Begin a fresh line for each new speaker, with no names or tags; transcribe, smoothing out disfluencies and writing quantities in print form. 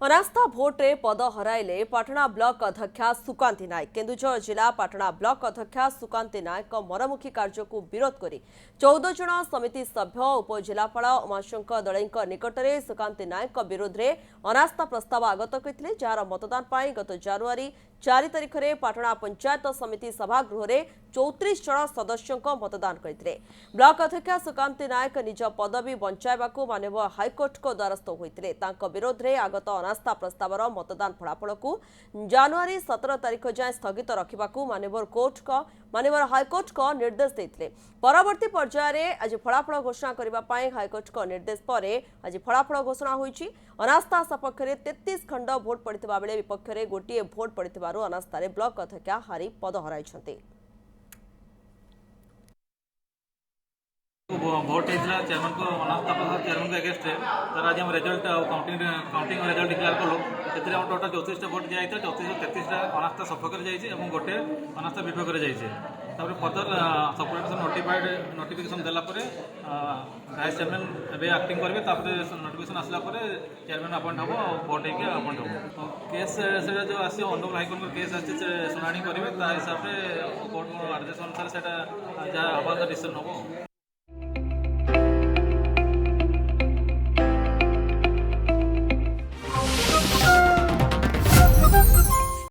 अनास्था भोट्रे पद हराइले पाटणा ब्लॉक अध्यक्षा सुकांती नायक केन्दुझर जिला पाटणा ब्लॉक अध्यक्षा सुकांती नायक मरमुखी कार्य को विरोध कर 14 जन समिति सभ्य उपजिलापाल उमाशंकर दलई निकट में सुकांती नायक विरोध में अनास्था प्रस्ताव आगत करते जार मतदान पर गत जानुरी 4 तारिख में पाटणा पंचायत समिति सभागृह में 34 जन सदस्यों मतदान करते ब्लॉक अध्यक्षा सुकांती नायक निज पदवी बंचाइबाकू माननीय हाइकोर्ट को द्वारस्थ होते विरोध में आगत अनास्था प्रस्तावर मतदान फलाफल को जानुरी 17 तारिख जाए स्थगित रखा माननीय हाइकोर्ट को निर्देश देते परवर्ती पर्यायर आज फलाफल घोषणा करने हाइकोर्ट को निर्देश पर आज फलाफल घोषणा होती अनास्था सपक्ष में 33 खंड भोट पड़ता बेले विपक्ष में गोटे भोट पड़ता अनास्था ब्लॉक अध्यक्षा हारी पद हराई
भोट होता चेयरमैन को अनास्था प्रसाद चेयरमैन को एगेस्ट तर आज हम रिजल्ट काउंटिंग रिजल्ट डिक्लेयर कलु से टोटाल 34 भोट दिखाई 34 33 अनास्था सपक्ष जाइए गोटे अनास्था विपक्ष जाइए फर्दर सब नोटिफिकेशन देलापर वाइस चेयरमैन ए एक्टिंग करेंगे नोटिफिकेशन आसला चेयरमैन अपॉइंट हम भोट होकर अपॉइंट हम तो केस से जो आस ऑनरेबल हाइकोर्ट केस शुणी करेंगे हिसाब से कोर्ट आदेश अनुसार से जहाँ हवा डिसीजन हम।